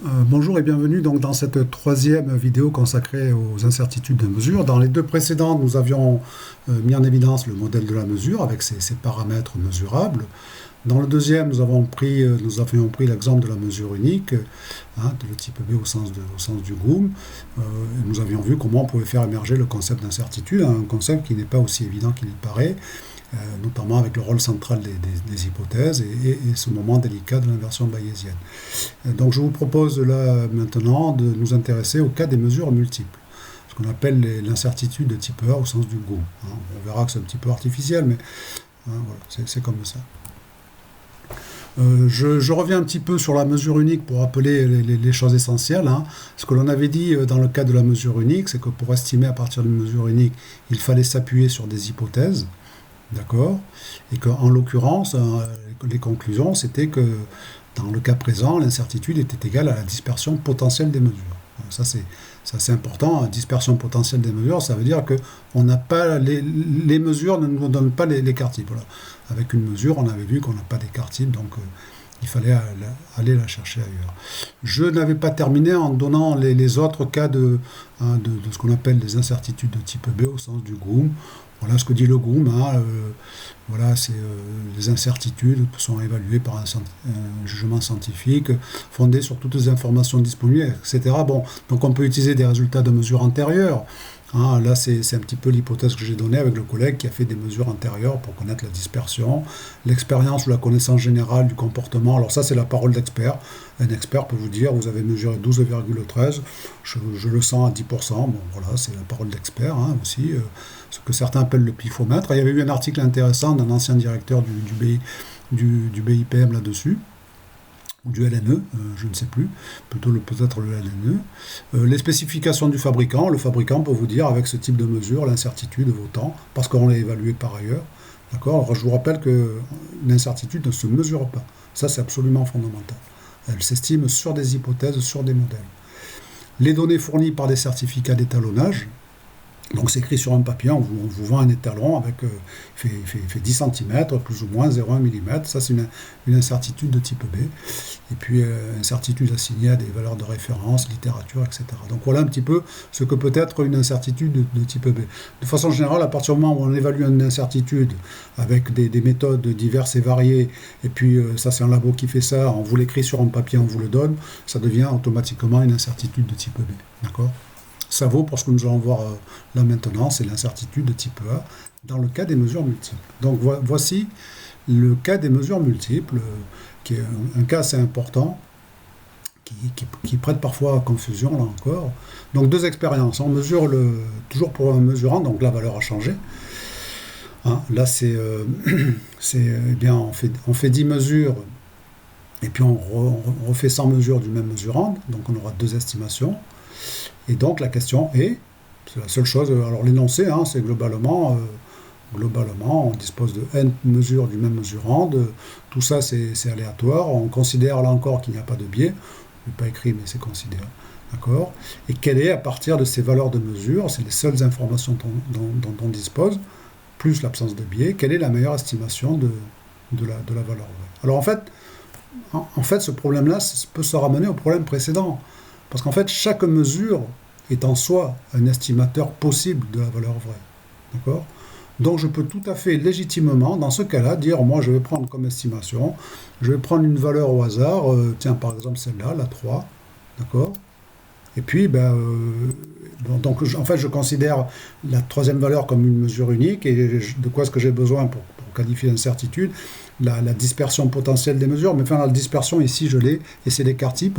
Bonjour et bienvenue donc dans cette troisième vidéo consacrée aux incertitudes de mesure. Dans les deux précédentes, nous avions mis en évidence le modèle de la mesure avec ses paramètres mesurables. Dans le deuxième, nous avions pris l'exemple de la mesure unique, de type B au sens du Groom. Nous avions vu comment on pouvait faire émerger le concept d'incertitude, un concept qui n'est pas aussi évident qu'il y paraît, notamment avec le rôle central des hypothèses et ce moment délicat de l'inversion bayésienne. Donc je vous propose là maintenant de nous intéresser au cas des mesures multiples, ce qu'on appelle l'incertitude de type A au sens du Groom. On verra que c'est un petit peu artificiel, mais voilà, c'est comme ça. Je reviens un petit peu sur la mesure unique pour rappeler les choses essentielles. Ce que l'on avait dit dans le cas de la mesure unique, c'est que pour estimer à partir d'une mesure unique, il fallait s'appuyer sur des hypothèses. D'accord. Et qu'en l'occurrence, les conclusions, c'était que dans le cas présent, l'incertitude était égale à la dispersion potentielle des mesures. Ça, c'est assez important. Dispersion potentielle des mesures, ça veut dire que les mesures ne nous donnent pas l'écart type. Voilà. Avec une mesure, on avait vu qu'on n'a pas d'écart type, donc il fallait aller la chercher ailleurs. Je n'avais pas terminé en donnant les autres cas de ce qu'on appelle des incertitudes de type B au sens du Groom. Voilà ce que dit le Groom. Voilà, les incertitudes sont évaluées par un jugement scientifique fondé sur toutes les informations disponibles, etc. Bon, donc on peut utiliser des résultats de mesures antérieures. Là, c'est un petit peu l'hypothèse que j'ai donnée avec le collègue qui a fait des mesures antérieures pour connaître la dispersion, l'expérience ou la connaissance générale du comportement. Alors ça, c'est la parole d'expert. Un expert peut vous dire, vous avez mesuré 12,13, je le sens à 10%. Bon, voilà, c'est la parole d'expert aussi, ce que certains appellent le pifomètre. Il y avait eu un article intéressant d'un ancien directeur du BIPM là-dessus, ou du LNE, je ne sais plus, peut-être le LNE. Les spécifications du fabricant, le fabricant peut vous dire avec ce type de mesure l'incertitude vaut tant, parce qu'on l'a évalué par ailleurs. D'accord. Alors, je vous rappelle que l'incertitude ne se mesure pas. Ça, c'est absolument fondamental. Elle s'estime sur des hypothèses, sur des modèles. Les données fournies par des certificats d'étalonnage. Donc c'est écrit sur un papier, on vous vend un étalon avec fait 10 cm, plus ou moins 0,1 mm. Ça c'est une incertitude de type B. Et puis incertitude assignée à des valeurs de référence, littérature, etc. Donc voilà un petit peu ce que peut être une incertitude de type B. De façon générale, à partir du moment où on évalue une incertitude avec des méthodes diverses et variées, et puis ça c'est un labo qui fait ça, on vous l'écrit sur un papier, on vous le donne, ça devient automatiquement une incertitude de type B. D'accord ? Ça vaut pour ce que nous allons voir là maintenant, c'est l'incertitude de type A dans le cas des mesures multiples. Donc voici le cas des mesures multiples, qui est un cas assez important, qui prête parfois à confusion, là encore. Donc deux expériences, on mesure toujours pour un mesurant, donc la valeur a changé. Là bien, on fait 10 mesures, et puis on refait 100 mesures du même mesurant, donc on aura deux estimations. Et donc la question est, c'est la seule chose, alors l'énoncé, c'est globalement, on dispose de n mesures du même mesurant, tout ça c'est aléatoire, on considère là encore qu'il n'y a pas de biais, je n'ai pas écrit mais c'est considéré, d'accord. Et quelle est, à partir de ces valeurs de mesure, c'est les seules informations dont on dispose, plus l'absence de biais, quelle est la meilleure estimation de la valeur vraie. Alors en fait ce problème-là peut se ramener au problème précédent. Parce qu'en fait, chaque mesure est en soi un estimateur possible de la valeur vraie. D'accord ? Donc je peux tout à fait légitimement, dans ce cas-là, dire, moi je vais prendre comme estimation, je vais prendre une valeur au hasard, tiens par exemple celle-là, la 3, d'accord ? Et puis, donc en fait je considère la troisième valeur comme une mesure unique, et de quoi est-ce que j'ai besoin pour qualifier l'incertitude ? La dispersion potentielle des mesures, mais enfin la dispersion ici je l'ai, et c'est l'écart type,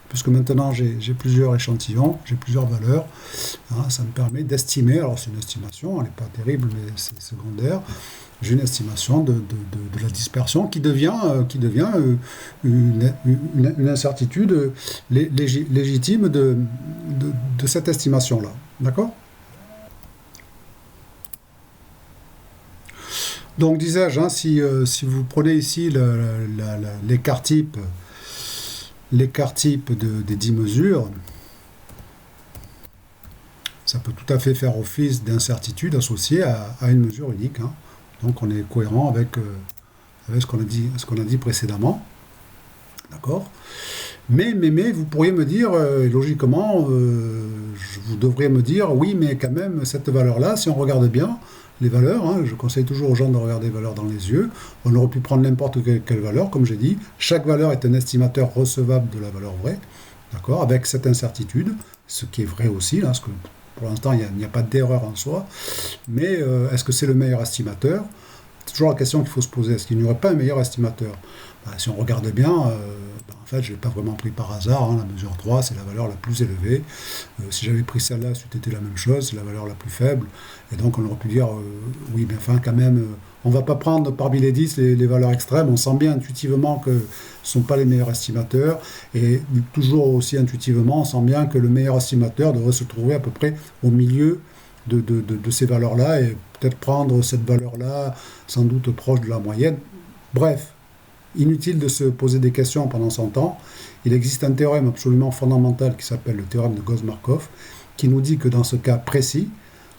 puisque maintenant j'ai plusieurs échantillons, j'ai plusieurs valeurs, ça me permet d'estimer, alors c'est une estimation, elle n'est pas terrible mais c'est secondaire, j'ai une estimation de la dispersion qui devient une incertitude légitime de cette estimation-là, d'accord ? Donc disais-je, si vous prenez ici l'écart type des 10 mesures, ça peut tout à fait faire office d'incertitude associée à une mesure unique. Donc on est cohérent avec ce qu'on a dit précédemment. D'accord? Mais, vous pourriez me dire, logiquement, vous devriez me dire, oui, mais quand même, cette valeur-là, si on regarde bien, les valeurs, hein, je conseille toujours aux gens de regarder les valeurs dans les yeux, on aurait pu prendre n'importe quelle valeur, comme j'ai dit, chaque valeur est un estimateur recevable de la valeur vraie, d'accord, avec cette incertitude, ce qui est vrai aussi, là, parce que pour l'instant, il n'y a pas d'erreur en soi, mais est-ce que c'est le meilleur estimateur? C'est toujours la question qu'il faut se poser, est-ce qu'il n'y aurait pas un meilleur estimateur? Si on regarde bien, en fait, je ne l'ai pas vraiment pris par hasard, hein, la mesure 3, c'est la valeur la plus élevée. Si j'avais pris celle-là, c'eût été la même chose, c'est la valeur la plus faible. Et donc, on aurait pu dire, oui, mais enfin, quand même, on ne va pas prendre parmi les 10 les valeurs extrêmes. On sent bien intuitivement que ce ne sont pas les meilleurs estimateurs. Et toujours aussi intuitivement, on sent bien que le meilleur estimateur devrait se trouver à peu près au milieu de ces valeurs-là et peut-être prendre cette valeur-là, sans doute proche de la moyenne. Bref. Inutile de se poser des questions pendant son temps. Il existe un théorème absolument fondamental qui s'appelle le théorème de Gauss-Markov, qui nous dit que dans ce cas précis,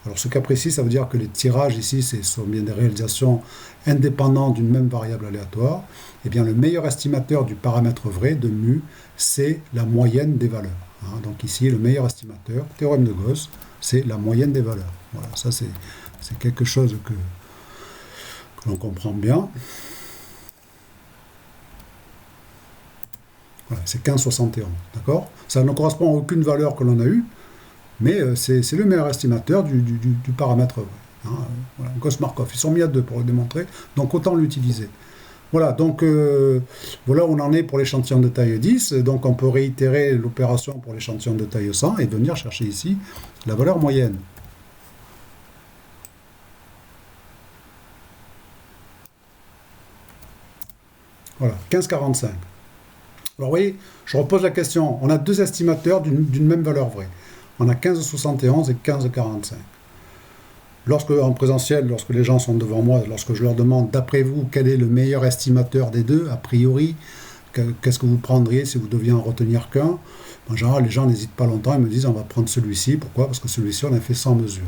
alors ce cas précis, ça veut dire que les tirages ici, ce sont bien des réalisations indépendantes d'une même variable aléatoire, et bien le meilleur estimateur du paramètre vrai de mu, c'est la moyenne des valeurs. Hein, donc ici, le meilleur estimateur, théorème de Gauss, c'est la moyenne des valeurs. Voilà, ça c'est quelque chose que l'on comprend bien. Voilà, c'est 15,71, d'accord? Ça ne correspond à aucune valeur que l'on a eue, mais c'est le meilleur estimateur du paramètre vrai. Hein, voilà, Gauss-Markov, ils sont mis à deux pour le démontrer, donc autant l'utiliser. Voilà, donc voilà où on en est pour l'échantillon de taille 10, donc on peut réitérer l'opération pour l'échantillon de taille 100 et venir chercher ici la valeur moyenne. Voilà, 15,45. Alors vous voyez, je repose la question, on a deux estimateurs d'une même valeur vraie. On a 15,71 et 15,45. En présentiel, lorsque les gens sont devant moi, lorsque je leur demande, d'après vous, quel est le meilleur estimateur des deux, a priori, qu'est-ce que vous prendriez si vous deviez en retenir qu'un? En général, les gens n'hésitent pas longtemps, ils me disent, on va prendre celui-ci. Pourquoi? Parce que celui-ci, on a fait 100 mesures.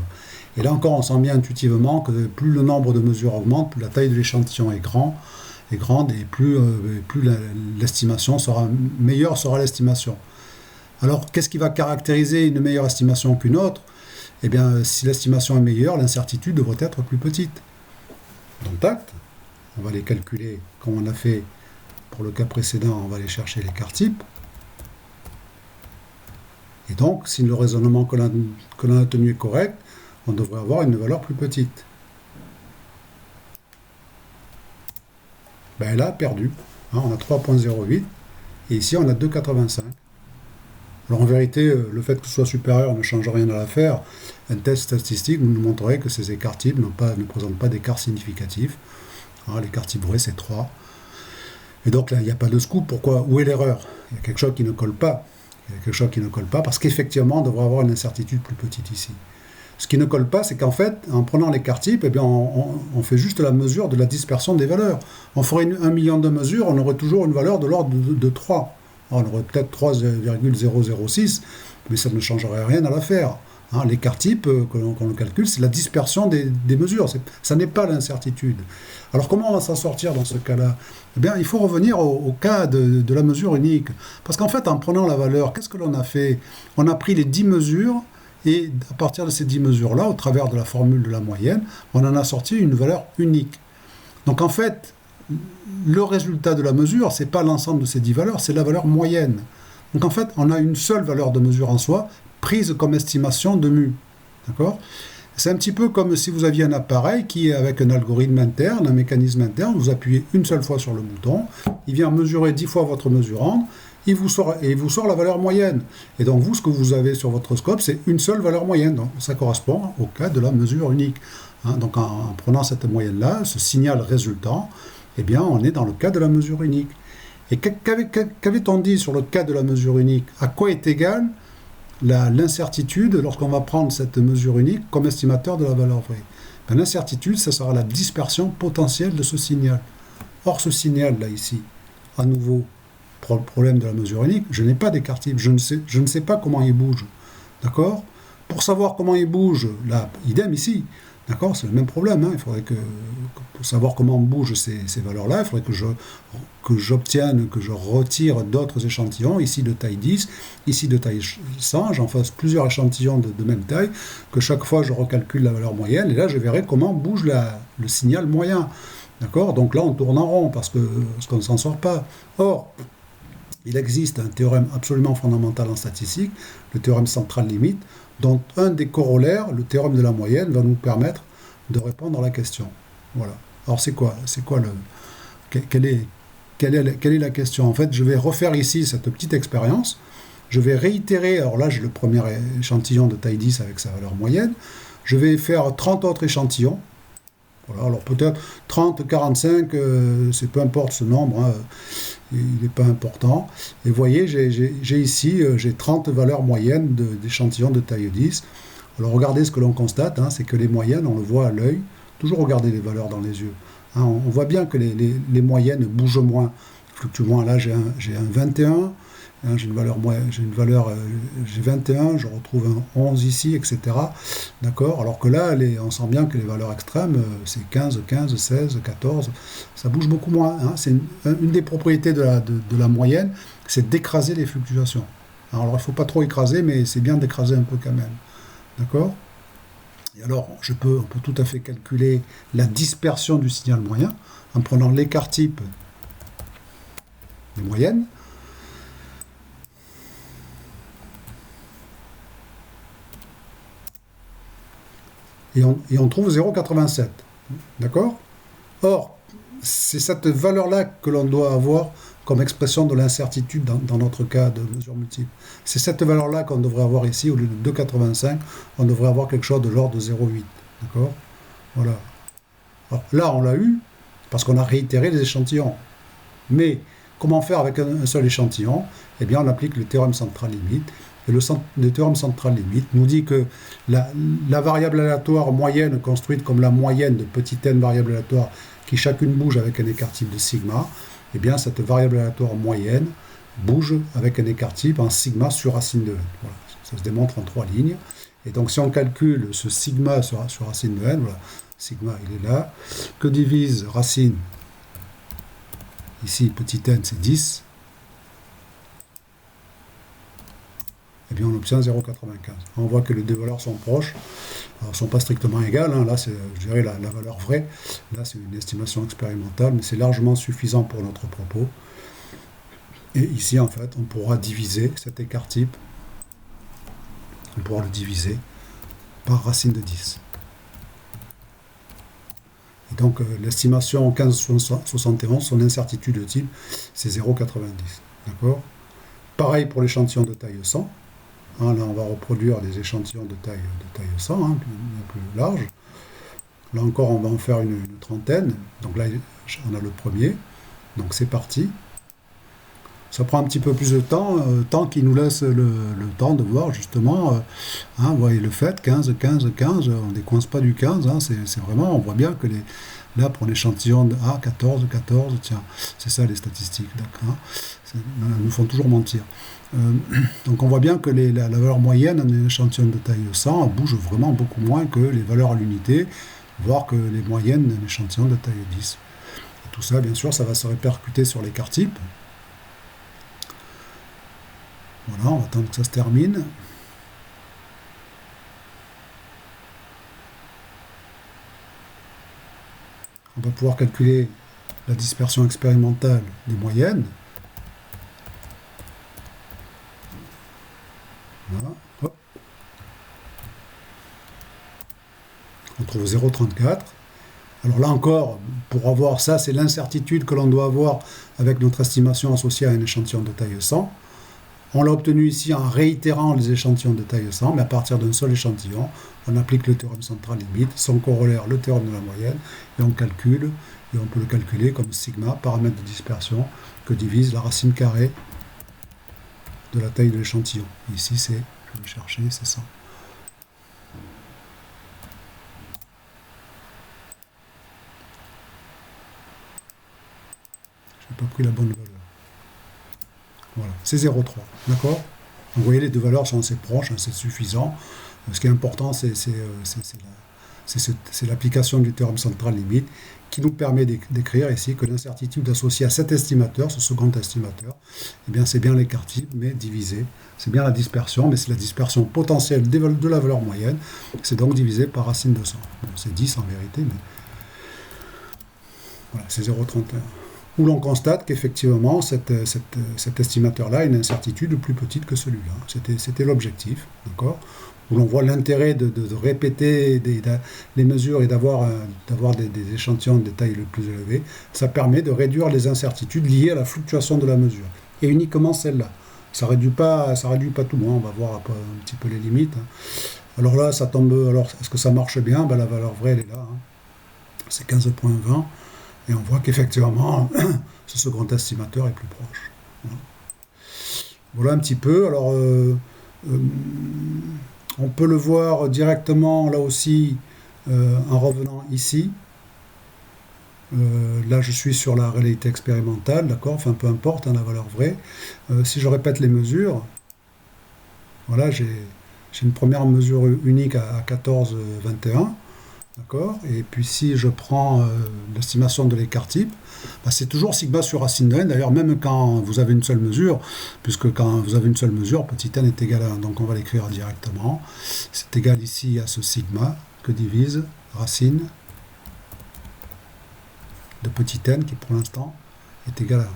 Et là encore, on sent bien intuitivement que plus le nombre de mesures augmente, plus la taille de l'échantillon est grande, et plus l'estimation sera meilleure sera l'estimation. Alors, qu'est-ce qui va caractériser une meilleure estimation qu'une autre? Eh bien, si l'estimation est meilleure, l'incertitude devrait être plus petite. Donc, tact, on va les calculer comme on a fait pour le cas précédent, on va aller chercher l'écart type. Et donc, si le raisonnement que l'on a tenu est correct, on devrait avoir une valeur plus petite. Ben là, perdu. Hein, on a 3,08 et ici on a 2,85. Alors en vérité, le fait que ce soit supérieur ne change rien à l'affaire. Un test statistique nous montrerait que ces écarts types ne présentent pas d'écart significatif. Hein, l'écart type vrai c'est 3. Et donc là, il n'y a pas de scoop. Pourquoi? Où est l'erreur? Il y a quelque chose qui ne colle pas. Il y a quelque chose qui ne colle pas parce qu'effectivement, on devrait avoir une incertitude plus petite ici. Ce qui ne colle pas, c'est qu'en fait, en prenant l'écart type, eh bien, on fait juste la mesure de la dispersion des valeurs. On ferait 1 million de mesures, on aurait toujours une valeur de l'ordre de 3. On aurait peut-être 3,006, mais ça ne changerait rien à l'affaire. Hein, l'écart type, qu'on le calcule, c'est la dispersion des mesures. Ça n'est pas l'incertitude. Alors comment on va s'en sortir dans ce cas-là? Eh bien, il faut revenir au cas de la mesure unique. Parce qu'en fait, en prenant la valeur, qu'est-ce que l'on a fait? On a pris les 10 mesures, et à partir de ces 10 mesures-là, au travers de la formule de la moyenne, on en a sorti une valeur unique. Donc en fait, le résultat de la mesure, ce n'est pas l'ensemble de ces 10 valeurs, c'est la valeur moyenne. Donc en fait, on a une seule valeur de mesure en soi, prise comme estimation de mu. D'accord? C'est un petit peu comme si vous aviez un appareil qui, avec un algorithme interne, un mécanisme interne, vous appuyez une seule fois sur le bouton, il vient mesurer 10 fois votre mesurande, il vous sort la valeur moyenne. Et donc vous, ce que vous avez sur votre scope, c'est une seule valeur moyenne. Donc ça correspond au cas de la mesure unique. Hein, donc en prenant cette moyenne-là, ce signal résultant, eh bien on est dans le cas de la mesure unique. Et qu'avait-on dit sur le cas de la mesure unique? À quoi est égale l'incertitude lorsqu'on va prendre cette mesure unique comme estimateur de la valeur vraie? Ben, l'incertitude, ça sera la dispersion potentielle de ce signal. Or ce signal-là ici, à nouveau, pour le problème de la mesure unique, je n'ai pas d'écart type, je ne sais pas comment il bouge. D'accord? Pour savoir comment il bouge, là, idem ici, D'accord? C'est le même problème, hein. Il faudrait pour savoir comment bougent ces valeurs-là, il faudrait que j'obtienne, que je retire d'autres échantillons, ici de taille 10, ici de taille 100, j'en fasse plusieurs échantillons de même taille, que chaque fois je recalcule la valeur moyenne, et là je verrai comment bouge le signal moyen. D'accord? Donc là on tourne en rond, parce qu'on ne s'en sort pas. Or, il existe un théorème absolument fondamental en statistique, le théorème central limite, dont un des corollaires, le théorème de la moyenne, va nous permettre de répondre à la question. Voilà. Alors c'est quoi quelle est la question? En fait, je vais refaire ici cette petite expérience. Je vais réitérer, alors là j'ai le premier échantillon de taille 10 avec sa valeur moyenne. Je vais faire 30 autres échantillons. Voilà, alors peut-être 30, 45, c'est peu importe ce nombre, hein, il n'est pas important. Et vous voyez, j'ai ici 30 valeurs moyennes d'échantillons de taille 10. Alors regardez ce que l'on constate, hein, c'est que les moyennes, on le voit à l'œil, toujours regarder les valeurs dans les yeux. Hein, on voit bien que les moyennes bougent moins, fluctuent moins. Là j'ai un 21, hein, j'ai 21, je retrouve un 11 ici, etc. D'accord? Alors que là, on sent bien que les valeurs extrêmes, c'est 15, 15, 16, 14, ça bouge beaucoup moins. Hein. C'est une des propriétés de la moyenne, c'est d'écraser les fluctuations. Alors il ne faut pas trop écraser, mais c'est bien d'écraser un peu quand même. D'accord? Et alors, on peut tout à fait calculer la dispersion du signal moyen en prenant l'écart type des moyennes. Et on trouve 0,87. D'accord? Or, c'est cette valeur-là que l'on doit avoir comme expression de l'incertitude dans notre cas de mesure multiple. C'est cette valeur-là qu'on devrait avoir ici, au lieu de 2,85, on devrait avoir quelque chose de l'ordre de 0,8. D'accord? Voilà. Alors, là, on l'a eu, parce qu'on a réitéré les échantillons. Mais, comment faire avec un seul échantillon? Eh bien, on applique le théorème central limite. Et le théorème central limite nous dit que la variable aléatoire moyenne construite comme la moyenne de petit n variables aléatoires qui chacune bouge avec un écart type de sigma, eh bien cette variable aléatoire moyenne bouge avec un écart type en sigma sur racine de n. Voilà. Ça se démontre en 3 lignes. Et donc si on calcule ce sigma sur racine de n, voilà, sigma il est là, que divise racine, ici petit n c'est 10, eh bien on obtient 0,95. On voit que les deux valeurs sont proches, alors, elles ne sont pas strictement égales, hein. Là c'est, je dirais, la valeur vraie, là c'est une estimation expérimentale, mais c'est largement suffisant pour notre propos. Et ici en fait on pourra diviser cet écart type, on pourra le diviser par racine de 10. Et donc l'estimation 15,71, son incertitude de type, c'est 0,90. D'accord? Pareil pour l'échantillon de taille 100. Hein, là, on va reproduire des échantillons de taille 100, hein, plus large. Là encore, on va en faire une trentaine. Donc là, on a le premier. Donc c'est parti. Ça prend un petit peu plus de temps qui nous laisse le temps de voir justement, hein, vous voyez le fait, 15, 15, 15, on ne décoince pas du 15, hein, c'est vraiment, on voit bien que là pour l'échantillon de 14, 14, tiens, c'est ça les statistiques, d'accord, hein, elles nous font toujours mentir. Donc on voit bien que la valeur moyenne d'un échantillon de taille 100 bouge vraiment beaucoup moins que les valeurs à l'unité, voire que les moyennes d'un échantillon de taille 10. Et tout ça, bien sûr, ça va se répercuter sur l'écart type. Voilà, on va attendre que ça se termine. On va pouvoir calculer la dispersion expérimentale des moyennes. Voilà. Hop. On trouve 0,34. Alors là encore, pour avoir ça, c'est l'incertitude que l'on doit avoir avec notre estimation associée à un échantillon de taille 100. On l'a obtenu ici en réitérant les échantillons de taille 100, mais à partir d'un seul échantillon, on applique le théorème central limite, son corollaire, le théorème de la moyenne, et on calcule, et on peut le calculer comme sigma, paramètre de dispersion, que divise la racine carrée de la taille de l'échantillon. Ici, je vais le chercher, c'est ça. Je n'ai pas pris la bonne valeur. Voilà, c'est 0,3, d'accord? Vous voyez, les deux valeurs sont assez proches, hein, c'est suffisant. Ce qui est important, c'est C'est l'application du théorème central limite qui nous permet d'écrire ici que l'incertitude associée à cet estimateur, ce second estimateur, eh bien c'est bien l'écart type, mais divisé. C'est bien la dispersion, mais c'est la dispersion potentielle de la valeur moyenne. C'est donc divisé par racine de 100. Bon, c'est 10 en vérité, mais voilà, c'est 0,31. Où l'on constate qu'effectivement, cet estimateur-là a une incertitude plus petite que celui-là. C'était l'objectif, d'accord, où l'on voit l'intérêt de répéter les mesures et d'avoir des échantillons de taille le plus élevée. Ça permet de réduire les incertitudes liées à la fluctuation de la mesure. Et uniquement celle-là. Ça réduit pas tout. On va voir un petit peu les limites. Alors là, ça tombe. Alors, est-ce que ça marche bien? Ben, la valeur vraie, elle est là. C'est 15,20. Et on voit qu'effectivement, ce second estimateur est plus proche. Voilà un petit peu. Alors, on peut le voir directement, là aussi, en revenant ici. Là, je suis sur la réalité expérimentale, d'accord? Enfin, peu importe, la valeur vraie. Si je répète les mesures, voilà, j'ai une première mesure unique à 14,21. D'accord. Et puis si je prends l'estimation de l'écart type, bah, c'est toujours sigma sur racine de n. D'ailleurs, même quand vous avez une seule mesure, puisque quand vous avez une seule mesure, petit n est égal à 1. Donc on va l'écrire directement. C'est égal ici à ce sigma que divise racine de petit n qui pour l'instant est égal à 1.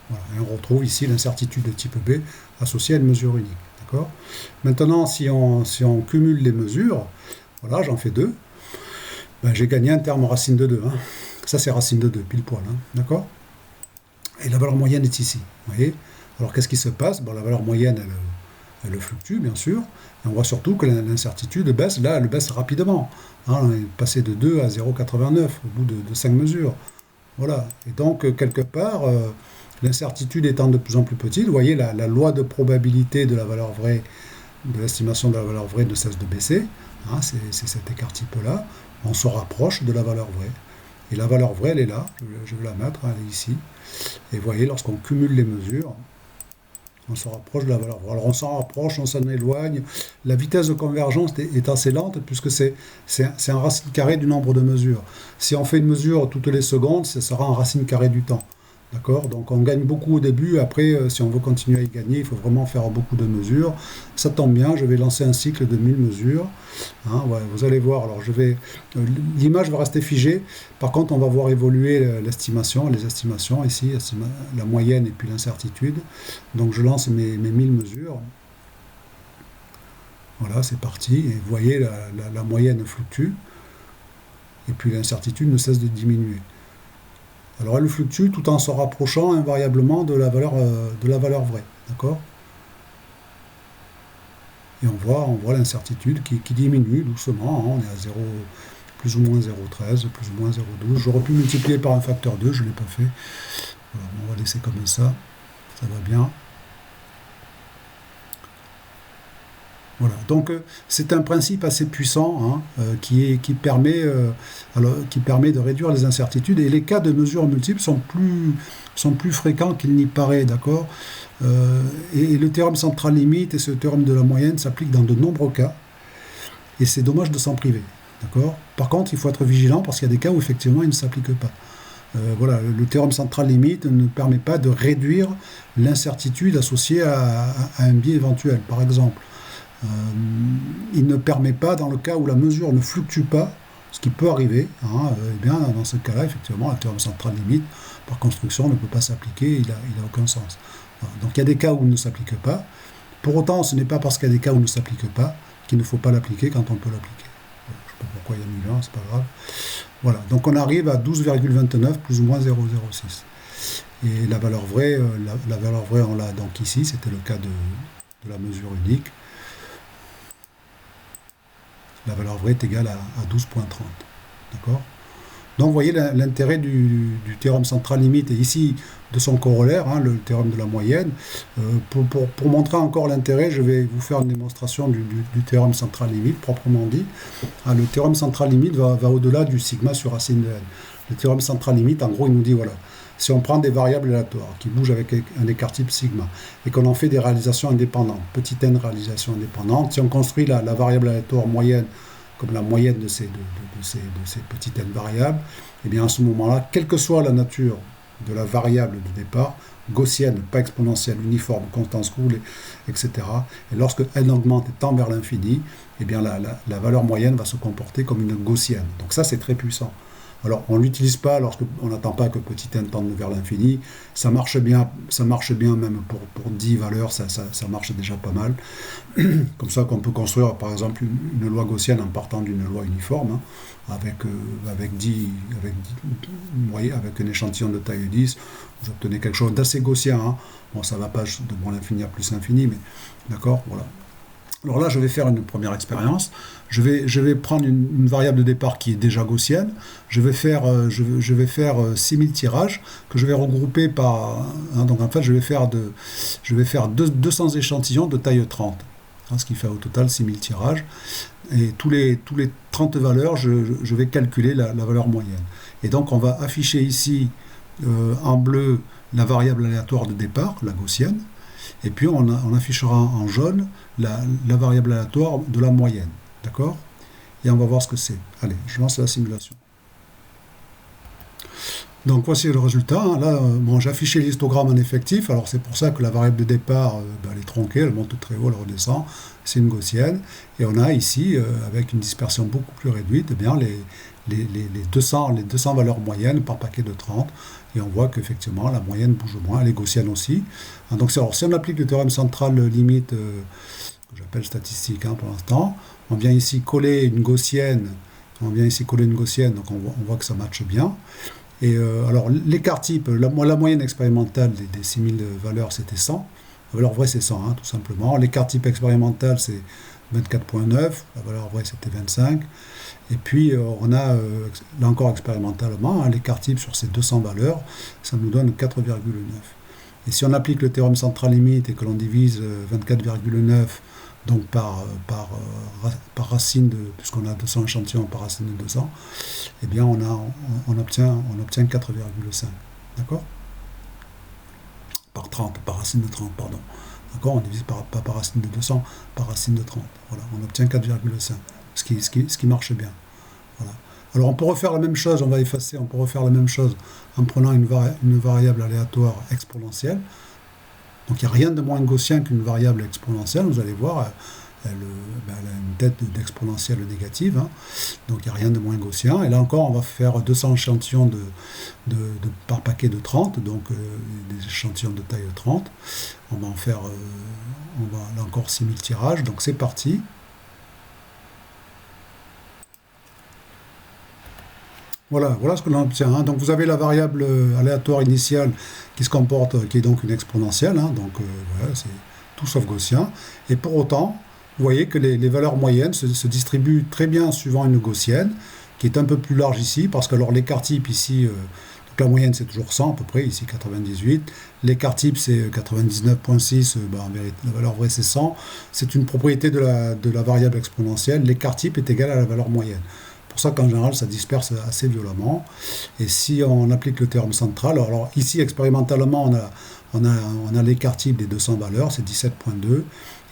Voilà. Et on retrouve ici l'incertitude de type B associée à une mesure unique. D'accord. Maintenant, si on cumule les mesures, voilà, j'en fais 2. Ben, j'ai gagné un terme racine de 2. Ça, c'est racine de 2, pile poil. D'accord. Et la valeur moyenne est ici. Vous voyez. Alors, qu'est-ce qui se passe? Bon, la valeur moyenne, elle fluctue, bien sûr. Et on voit surtout que l'incertitude baisse. Là, elle baisse rapidement. On est passé de 2 à 0,89 au bout de 5 mesures. Voilà. Et donc, quelque part, l'incertitude étant de plus en plus petite, vous voyez, la loi de probabilité de la valeur vraie, de l'estimation de la valeur vraie ne cesse de baisser. C'est cet écart type-là. On se rapproche de la valeur vraie. Et la valeur vraie, elle est là. Je vais la mettre, elle est ici. Et vous voyez, lorsqu'on cumule les mesures, on se rapproche de la valeur vraie. Alors on s'en rapproche, on s'en éloigne. La vitesse de convergence est assez lente, puisque c'est un racine carré du nombre de mesures. Si on fait une mesure toutes les secondes, ça sera un racine carré du temps. D'accord. Donc on gagne beaucoup au début. Après, si on veut continuer à y gagner, il faut vraiment faire beaucoup de mesures. Ça tombe bien, je vais lancer un cycle de 1000 mesures. Ouais, vous allez voir. Alors l'image va rester figée. Par contre, on va voir évoluer les estimations ici, la moyenne et puis l'incertitude. Donc je lance mes 1000 mesures. Voilà, c'est parti. Et vous voyez, la moyenne fluctue. Et puis l'incertitude ne cesse de diminuer. Alors elle fluctue tout en se rapprochant invariablement de la valeur vraie. D'accord. Et on voit l'incertitude qui diminue doucement. On est à 0, plus ou moins 0,13, plus ou moins 0,12. J'aurais pu multiplier par un facteur 2, je ne l'ai pas fait. Voilà, on va laisser comme ça va bien. Voilà, donc c'est un principe assez puissant qui permet de réduire les incertitudes, et les cas de mesures multiples sont plus fréquents qu'il n'y paraît, d'accord. Et le théorème central limite et ce théorème de la moyenne s'appliquent dans de nombreux cas, et c'est dommage de s'en priver, d'accord. Par contre, il faut être vigilant parce qu'il y a des cas où effectivement il ne s'applique pas. Voilà, le théorème central limite ne permet pas de réduire l'incertitude associée à un biais éventuel, par exemple. Il ne permet pas, dans le cas où la mesure ne fluctue pas, ce qui peut arriver, eh bien, dans ce cas-là, effectivement, le théorème central limite, par construction, ne peut pas s'appliquer, il n'a aucun sens. Voilà. Donc il y a des cas où il ne s'applique pas. Pour autant, ce n'est pas parce qu'il y a des cas où il ne s'applique pas qu'il ne faut pas l'appliquer quand on peut l'appliquer. Je ne sais pas pourquoi il y a mis là, c'est pas grave. Voilà, donc on arrive à 12,29 plus ou moins 0,06. Et la valeur vraie, on l'a donc ici, c'était le cas de la mesure unique. La valeur vraie est égale à 12,30. D'accord. Donc vous voyez l'intérêt du théorème central limite, et ici de son corollaire, le théorème de la moyenne. Pour montrer encore l'intérêt, je vais vous faire une démonstration du théorème central limite, proprement dit. Le théorème central limite va au-delà du sigma sur racine de n. Le théorème central limite, en gros, il nous dit, voilà, si on prend des variables aléatoires qui bougent avec un écart type sigma, et qu'on en fait des réalisations indépendantes, petit n réalisations indépendantes, si on construit la variable aléatoire moyenne comme la moyenne de ces petites n variables, et bien à ce moment-là, quelle que soit la nature de la variable de départ, gaussienne, pas exponentielle, uniforme, constance courbe, etc. Et lorsque n augmente et tend vers l'infini, eh bien la valeur moyenne va se comporter comme une gaussienne. Donc ça, c'est très puissant. Alors, on ne l'utilise pas lorsqu'on n'attend pas que petit n tende vers l'infini. Ça marche bien même pour 10 valeurs, ça marche déjà pas mal. Comme ça qu'on peut construire, par exemple, une loi gaussienne en partant d'une loi uniforme, hein, avec un échantillon de taille 10, vous obtenez quelque chose d'assez gaussien. Hein. Bon, ça ne va pas de moins l'infini à plus l'infini, mais d'accord, voilà. Alors là, je vais faire une première expérience. Je vais prendre une variable de départ qui est déjà gaussienne. Je vais faire 6000 tirages que je vais regrouper par... Hein, donc en fait, je vais faire 200 échantillons de taille 30. Hein, ce qui fait au total 6000 tirages. Et tous les 30 valeurs, je vais calculer la valeur moyenne. Et donc, on va afficher ici, en bleu, la variable aléatoire de départ, la gaussienne. Et puis on affichera en jaune la variable aléatoire de la moyenne. D'accord? Et on va voir ce que c'est. Allez, je lance la simulation. Donc voici le résultat. Hein. Là, j'ai affiché l'histogramme en effectif. Alors c'est pour ça que la variable de départ, elle est tronquée, elle monte très haut, elle redescend. C'est une gaussienne. Et on a ici, avec une dispersion beaucoup plus réduite, eh bien, les 200 valeurs moyennes par paquet de 30. Et on voit qu'effectivement, la moyenne bouge moins, elle est gaussienne aussi. Hein, donc, alors, si on applique le théorème central limite, que j'appelle statistique pour l'instant, on vient ici coller une gaussienne, donc on voit que ça matche bien. Et alors, l'écart type, la moyenne expérimentale des 6000 valeurs, c'était 100. La valeur vraie, c'est 100, tout simplement. L'écart type expérimental, c'est 24,9. La valeur vraie, c'était 25. Et puis, on a, là encore expérimentalement, l'écart type sur ces 200 valeurs, ça nous donne 4,9. Et si on applique le théorème central limite et que l'on divise 24,9 donc par racine puisqu'on a 200 échantillons par racine de 200, eh bien on obtient 4,5. D'accord? Par racine de 30, pardon. D'accord? On divise pas par racine de 200, par racine de 30. Voilà, on obtient 4,5. Ce qui marche bien. Voilà. Alors on peut refaire la même chose, on peut refaire la même chose en prenant une variable aléatoire exponentielle. Donc il n'y a rien de moins gaussien qu'une variable exponentielle, vous allez voir, elle a une tête d'exponentielle négative, hein. Donc il n'y a rien de moins gaussien. Et là encore, on va faire 200 échantillons par paquet de 30, donc des échantillons de taille 30. On va en faire, là encore 6000 tirages, donc c'est parti. Voilà ce que l'on obtient. Hein. Donc vous avez la variable aléatoire initiale qui se comporte, qui est donc une exponentielle. Hein. Donc voilà, c'est tout sauf gaussien. Et pour autant, vous voyez que les valeurs moyennes se distribuent très bien suivant une gaussienne, qui est un peu plus large ici, parce que alors l'écart type ici, donc la moyenne c'est toujours 100 à peu près, ici 98. L'écart type c'est 99,6, en vérité la valeur vraie c'est 100. C'est une propriété de la variable exponentielle. L'écart type est égal à la valeur moyenne. C'est pour ça qu'en général ça disperse assez violemment. Et si on applique le théorème central, alors ici expérimentalement on a l'écart type des 200 valeurs, c'est 17,2.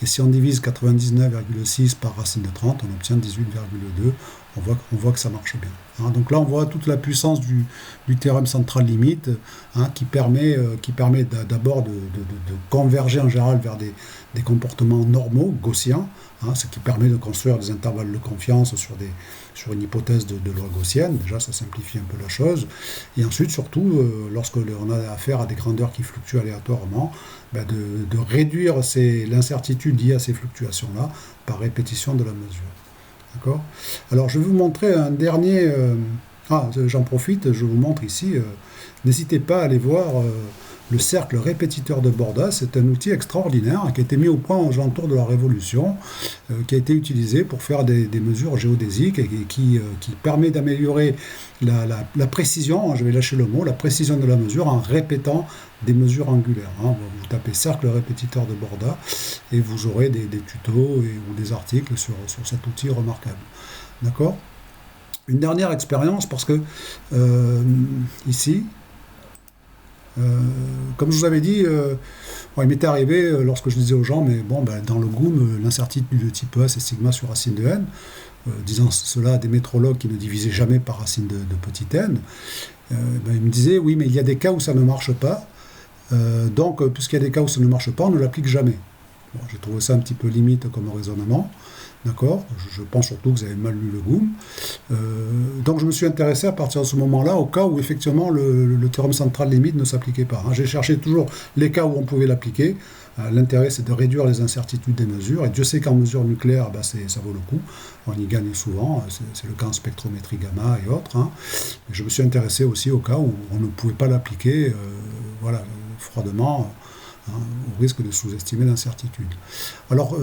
Et si on divise 99,6 par racine de 30, on obtient 18,2. On voit que ça marche bien. Hein. Donc là, on voit toute la puissance du théorème central limite, hein, qui permet d'abord de converger en général vers des comportements normaux, gaussiens, hein, ce qui permet de construire des intervalles de confiance sur une hypothèse de loi gaussienne. Déjà, ça simplifie un peu la chose. Et ensuite, surtout, lorsque on a affaire à des grandeurs qui fluctuent aléatoirement, de réduire l'incertitude liée à ces fluctuations-là par répétition de la mesure. D'accord? Alors, je vais vous montrer un dernier... j'en profite, je vous montre ici. N'hésitez pas à aller voir le cercle répétiteur de Borda. C'est un outil extraordinaire qui a été mis au point aux alentours de la Révolution, qui a été utilisé pour faire des mesures géodésiques et qui permet d'améliorer la précision, je vais lâcher le mot, la précision de la mesure en répétant des mesures angulaires. Hein. Vous tapez cercle répétiteur de Borda et vous aurez des tutos ou des articles sur cet outil remarquable. D'accord? Une dernière expérience parce que ici, Euh, Comme je vous avais dit, bon, il m'était arrivé lorsque je disais aux gens, mais bon, ben, dans le GOUM, l'incertitude de type E, c'est sigma sur racine de n. Disant cela à des métrologues qui ne divisaient jamais par racine de petit n. Ben, ils me disaient, oui, mais il y a des cas où ça ne marche pas. Donc, puisqu'il y a des cas où ça ne marche pas, on ne l'applique jamais. Bon, j'ai trouvé ça un petit peu limite comme raisonnement. D'accord. Je pense surtout que vous avez mal lu le GOUM. Donc je me suis intéressé à partir de ce moment-là au cas où effectivement le théorème central limite ne s'appliquait pas. Hein. J'ai cherché toujours les cas où on pouvait l'appliquer. L'intérêt c'est de réduire les incertitudes des mesures. Et Dieu sait qu'en mesure nucléaire, bah, ça vaut le coup. On y gagne souvent. C'est le cas en spectrométrie gamma et autres. Hein. Et je me suis intéressé aussi au cas où on ne pouvait pas l'appliquer voilà, froidement. Hein, au risque de sous-estimer l'incertitude. Alors,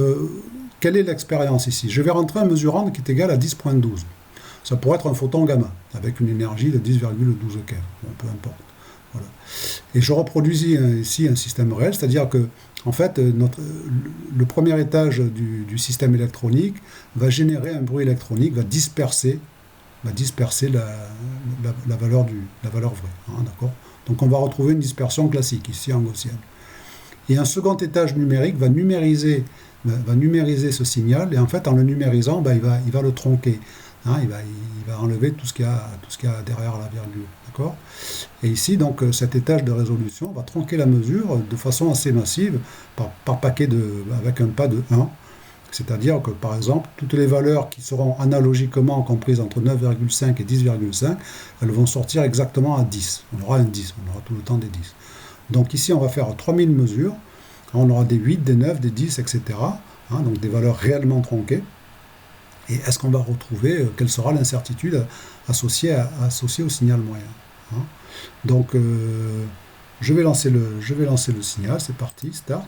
quelle est l'expérience ici? Je vais rentrer un mesurand qui est égal à 10.12. Ça pourrait être un photon gamma, avec une énergie de 10,12 keV, bon, peu importe. Voilà. Et je reproduis ici un système réel, c'est-à-dire que, en fait, le premier étage du système électronique va générer un bruit électronique, va disperser la valeur vraie. Hein, d'accord. Donc on va retrouver une dispersion classique, ici en gaussienne. Et un second étage numérique va numériser ce signal, et en fait, en le numérisant, ben, il va le tronquer. Hein, il va enlever tout ce qu'il y a derrière la virgule. D'accord. Et ici, donc, cet étage de résolution va tronquer la mesure de façon assez massive, par paquet avec un pas de 1. C'est-à-dire que, par exemple, toutes les valeurs qui seront analogiquement comprises entre 9,5 et 10,5, elles vont sortir exactement à 10. On aura un 10, on aura tout le temps des 10. Donc ici, on va faire 3000 mesures. On aura des 8, des 9, des 10, etc. Hein, donc des valeurs réellement tronquées. Et est-ce qu'on va retrouver, quelle sera l'incertitude associée au signal moyen. Hein. Donc, je vais lancer le signal. C'est parti, start.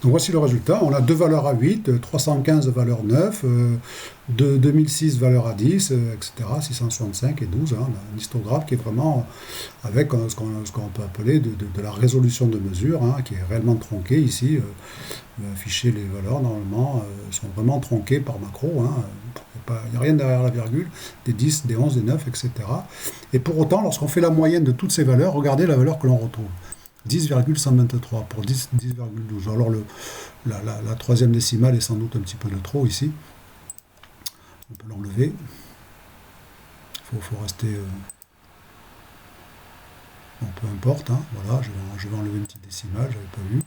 Donc voici le résultat, on a deux valeurs à 8, 315 valeurs 9, 2006 valeurs à 10, etc., 665 et 12, hein, un histographe qui est vraiment avec ce qu'on peut appeler de la résolution de mesure, hein, qui est réellement tronquée ici. Afficher les valeurs, normalement, sont vraiment tronquées par macro, hein, il n'y a rien derrière la virgule, des 10, des 11, des 9, etc. Et pour autant, lorsqu'on fait la moyenne de toutes ces valeurs, regardez la valeur que l'on retrouve. 10,123 pour 10,12. Alors la troisième décimale est sans doute un petit peu de trop ici. On peut l'enlever. Il faut rester... Bon, peu importe. Hein. Voilà, je vais enlever une petite décimale, je n'avais pas vu.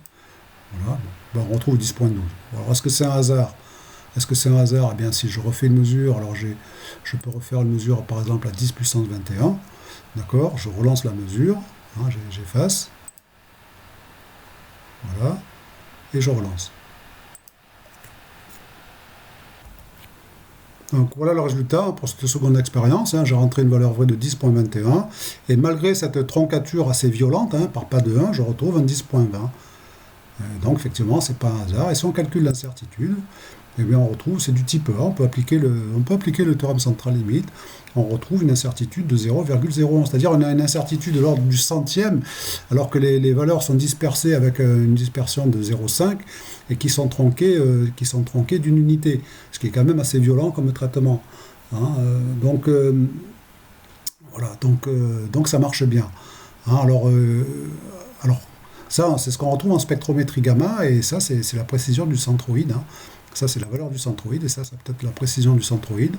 Voilà. Bon, on retrouve 10.12. Alors est-ce que c'est un hasard? Est-ce que c'est un hasard? Eh bien, si je refais une mesure, alors je peux refaire une mesure par exemple à 10 puissance 21. D'accord. Je relance la mesure. Hein, j'efface. Voilà, et je relance. Donc voilà le résultat pour cette seconde expérience. Hein, j'ai rentré une valeur vraie de 10.21, et malgré cette troncature assez violente, hein, par pas de 1, je retrouve un 10.20. Donc effectivement, c'est pas un hasard. Et si on calcule l'incertitude, eh bien on retrouve, c'est du type E. On peut appliquer le théorème central limite. On retrouve une incertitude de 0,01. C'est-à-dire on a une incertitude de l'ordre du centième, alors que les valeurs sont dispersées avec une dispersion de 0,5 et qui sont tronquées d'une unité. Ce qui est quand même assez violent comme traitement. Hein, voilà, donc ça marche bien. Hein, alors, ça, c'est ce qu'on retrouve en spectrométrie gamma, et ça, c'est la précision du centroïde. Hein. Ça, c'est la valeur du centroïde, et ça, c'est peut-être la précision du centroïde.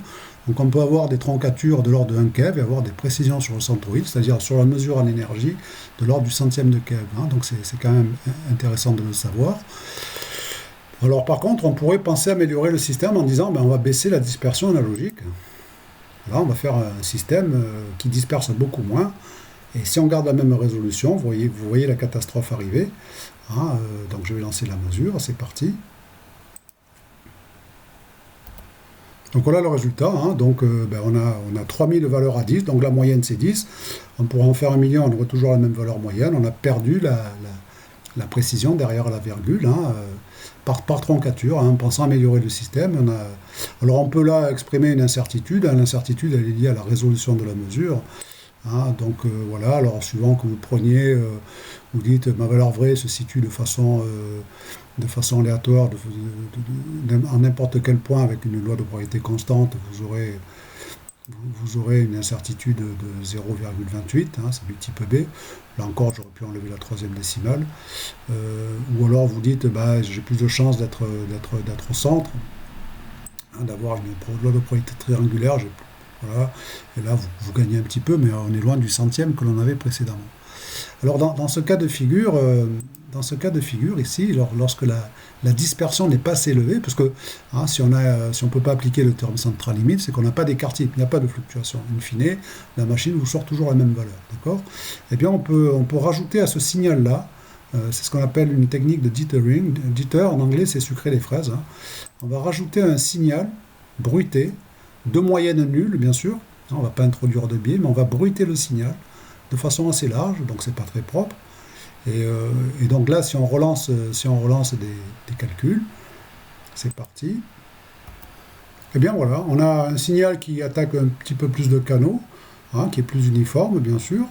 Donc, on peut avoir des troncatures de l'ordre de 1 keV et avoir des précisions sur le centroïde, c'est-à-dire sur la mesure en énergie de l'ordre du centième de keV. Hein. Donc, c'est quand même intéressant de le savoir. Alors, par contre, on pourrait penser améliorer le système en disant, on va baisser la dispersion analogique. Là, on va faire un système qui disperse beaucoup moins. Et si on garde la même résolution, vous voyez la catastrophe arriver. Hein, donc, je vais lancer la mesure, c'est parti. Donc voilà le résultat, hein. Donc on a 3000 valeurs à 10, donc la moyenne c'est 10. On pourrait en faire 1 million, on aurait toujours la même valeur moyenne. On a perdu la précision derrière la virgule, hein, par troncature, hein, en pensant améliorer le système. Alors on peut là exprimer une incertitude, hein. L'incertitude elle est liée à la résolution de la mesure. Hein, donc voilà, alors suivant que vous preniez, vous dites ma valeur vraie se situe de façon aléatoire, à n'importe quel point avec une loi de probabilité constante, vous aurez vous aurez une incertitude de 0,28, hein, c'est du type B. Là encore, j'aurais pu enlever la troisième décimale. Ou alors vous dites, bah, j'ai plus de chances d'être au centre, hein, d'avoir une loi de probabilité triangulaire. Voilà. Et là, vous gagnez un petit peu, mais on est loin du centième que l'on avait précédemment. Alors dans ce cas de figure, ici, lorsque la dispersion n'est pas assez élevée, parce que hein, si on ne peut pas appliquer le théorème central limite, c'est qu'on n'a pas d'écart type, il n'y a pas de fluctuation. In fine, la machine vous sort toujours la même valeur. D'accord. Eh bien, on peut rajouter à ce signal-là, c'est ce qu'on appelle une technique de dithering. Dither, en anglais, c'est sucrer les fraises. Hein. On va rajouter un signal bruité, de moyenne nulle, bien sûr. On ne va pas introduire de biais, mais on va bruiter le signal de façon assez large, donc c'est pas très propre. Et donc là, si on relance des calculs, c'est parti. Et bien voilà, on a un signal qui attaque un petit peu plus de canaux, hein, qui est plus uniforme, bien sûr.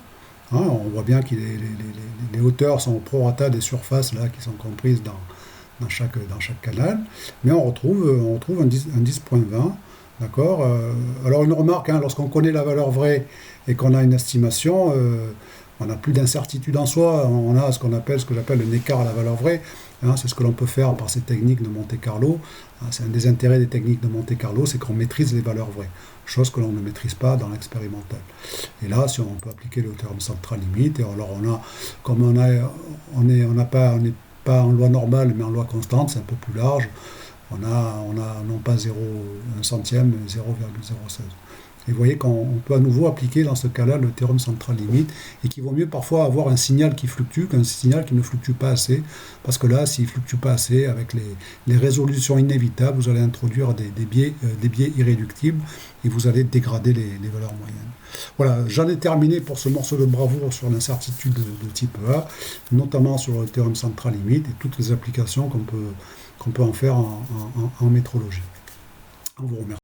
Hein, on voit bien que les hauteurs sont au prorata des surfaces là, qui sont comprises dans chaque canal. Mais on retrouve un 10,20. D'accord. Alors une remarque, hein, lorsqu'on connaît la valeur vraie et qu'on a une estimation, on n'a plus d'incertitude en soi, on a ce que j'appelle un écart à la valeur vraie. Hein, c'est ce que l'on peut faire par ces techniques de Monte-Carlo. Hein, c'est un des intérêts des techniques de Monte-Carlo, c'est qu'on maîtrise les valeurs vraies, chose que l'on ne maîtrise pas dans l'expérimental. Et là, si on peut appliquer le théorème central limite, et alors on n'est pas en loi normale, mais en loi constante, c'est un peu plus large. On a non pas 1 centième, mais 0,016. Et vous voyez qu'on peut à nouveau appliquer dans ce cas-là le théorème central limite, et qu'il vaut mieux parfois avoir un signal qui fluctue qu'un signal qui ne fluctue pas assez, parce que là, s'il ne fluctue pas assez, avec les résolutions inévitables, vous allez introduire des biais irréductibles, et vous allez dégrader les valeurs moyennes. Voilà, j'en ai terminé pour ce morceau de bravoure sur l'incertitude de type A, notamment sur le théorème central limite, et toutes les applications qu'on peut en faire en métrologie. On vous remercie.